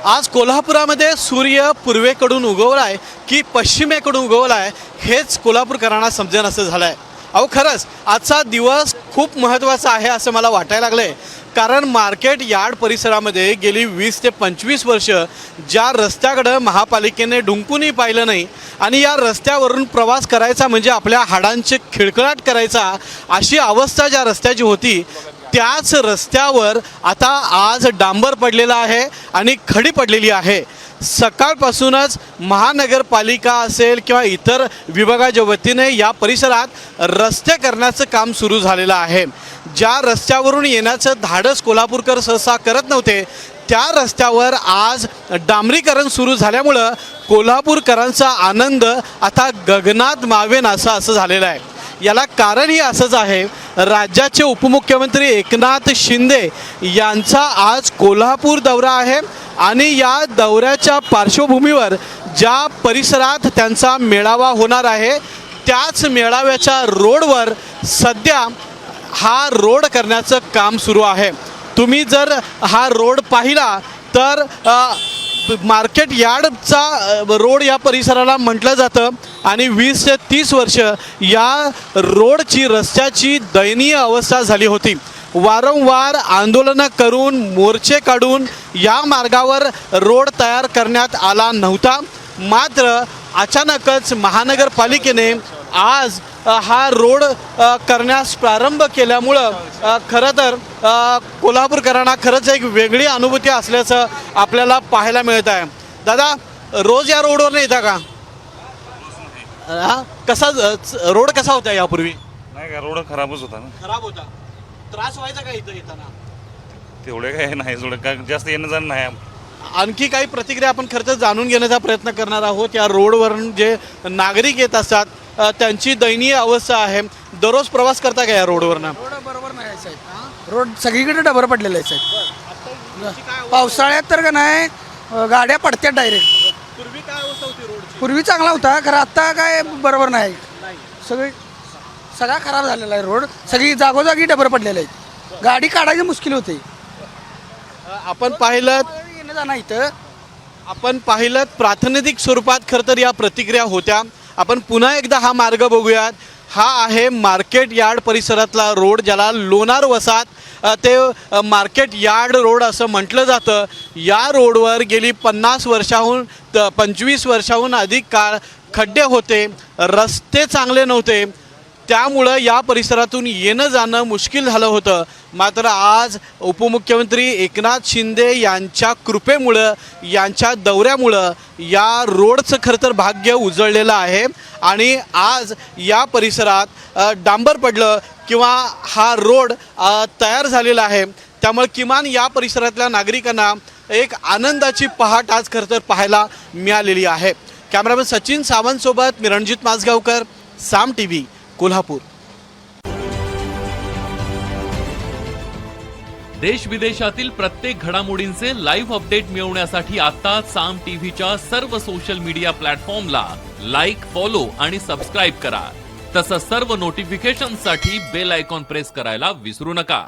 आज कोल्हापुरामध्ये सूर्य पूर्वेकडून उगवलाय की पश्चिमेकडून उगवलाय हेच कोल्हापूरकरांना समजेन असं झालंय। अहो खरंच आजचा दिवस खूप महत्त्वाचा आहे असं मला वाटायला लागलंय, कारण मार्केट यार्ड परिसरामध्ये गेली 20 ते 25 वर्ष ज्या रस्त्याकडे महापालिकेने डुंकूनही पाहिलं नाही आणि या रस्त्यावरून प्रवास करायचा म्हणजे आपल्या हाडांचे खिळखिळाट करायचा अशी अवस्था ज्या रस्त्याची होती, त्याच रस्त्यावर आता आज डांबर पडलेला आहे आणि खडी पडलेली आहे। सकाळपासूनच महानगरपालिका असेल किंवा इतर विभागाच्या वतीने या परिसरात रस्ते करण्याचं काम सुरू झालेलं आहे। ज्या रस्त्यावरून येण्याचं धाडस कोल्हापूरकर सहसा करत नव्हते त्या रस्त्यावर आज डांबरीकरण सुरू झाल्यामुळं कोल्हापूरकरांचा आनंद आता गगनात मावेन असं झालेलं आहे। याला कारणही असंच आहे, राज्याचे उपमुख्यमंत्री एकनाथ शिंदे यांचा आज कोल्हापूर दौरा आहे आणि या दौऱ्याच्या पार्श्वभूमीवर ज्या परिसरात त्यांचा मेळावा होणार आहे त्याच मेळाव्याच्या रोडवर सध्या हा रोड करण्याचं काम सुरू आहे। तुम्ही जर हा रोड पाहिला तर मार्केट यार्डचा रोड या परिसराला म्हटलं जातं आणि 20 ते 30 वर्ष या रोडची रस्त्याची दयनीय अवस्था झाली होती। वारंवार आंदोलनं करून मोर्चे काढून या मार्गावर रोड तयार करण्यात आला नव्हता, मात्र अचानकच महानगरपालिकेने आज हा रोड करण्यास प्रारंभ केल्यामुळं खरं तर कोल्हापूरकरांना खरंच एक वेगळी अनुभूती असल्याचं आपल्याला पाहायला मिळत आहे। दादा, रोज या रोडवर येता का? कसा रोड कसा होता यापूर्वी? नाही का, रोड खराबच होता ना। खराब होता, त्रास व्हायचा का इथं येताना? तेवढे काय नाही, थोडं काय जास्त येणं जाणं नाही। आणखी काही प्रतिक्रिया आपण खरंच जाणून घेण्याचा प्रयत्न करणार आहोत। या रोडवरून जे नागरिक येत असतात त्यांची दयनीय अवस्था आहे। दररोज प्रवास करता का या रोडवरनं? रोड बरोबर नाही साहेब, रोड सगळीकडे डबर पडलेलं आहे साहेब। पावसाळ्यात तर का नाही गाड्या पडत्यात डायरेक्ट। पूर्वी काय अवस्था होती रोडची? पूर्वी चांगला होता, खरं आत्ता काय बरोबर नाही, सगळा खराब झालेला आहे रोड। सगळी जागोजागी डबर पडलेले आहेत, गाडी काढायची मुश्किल होते। आपण पाहिलं येणं जाणं इथं आपण पाहिलं प्रातिनिधिक स्वरूपात खरं तर या प्रतिक्रिया होत्या। आपण पुन्हा एकदा हा मार्ग बघूयात। हा आहे मार्केट यार्ड परिसरातला रोड, ज्याला लोणार वसाहत ते मार्केट यार्ड रोड असं म्हटलं जातं। या रोडवर गेली 50 वर्षाहून 25 वर्षाहून अधिक काळ खड्डे होते, रस्ते चांगले नव्हते, त्यामुळं या परिसरातून येणं जाणं मुश्किल झालं होतं। मात्र आज उपमुख्यमंत्री एकनाथ शिंदे यांच्या कृपेमुळं, यांच्या दौऱ्यामुळं या रोडचं खरं तर भाग्य उजळलेलं आहे आणि आज या परिसरात डांबर पडलं किंवा हा रोड तयार झालेला आहे। त्यामुळे किमान या परिसरातल्या नागरिकांना एक आनंदाची पहाट आज खरं तर पाहायला मिळालेली आहे। कॅमेरामॅन सचिन सावंतसोबत मी रणजित माजगावकर, साम TV, कोल्हापूर। देश विदेशातील प्रत्येक घडामोडींचे लाईव्ह अपडेट मिळवण्यासाठी आता साम टीव्हीच्या सर्व सोशल मीडिया प्लॅटफॉर्मला लाईक, फॉलो आणि सबस्क्राईब करा। तसंच सर्व नोटिफिकेशनसाठी बेल आयकॉन प्रेस करायला विसरू नका।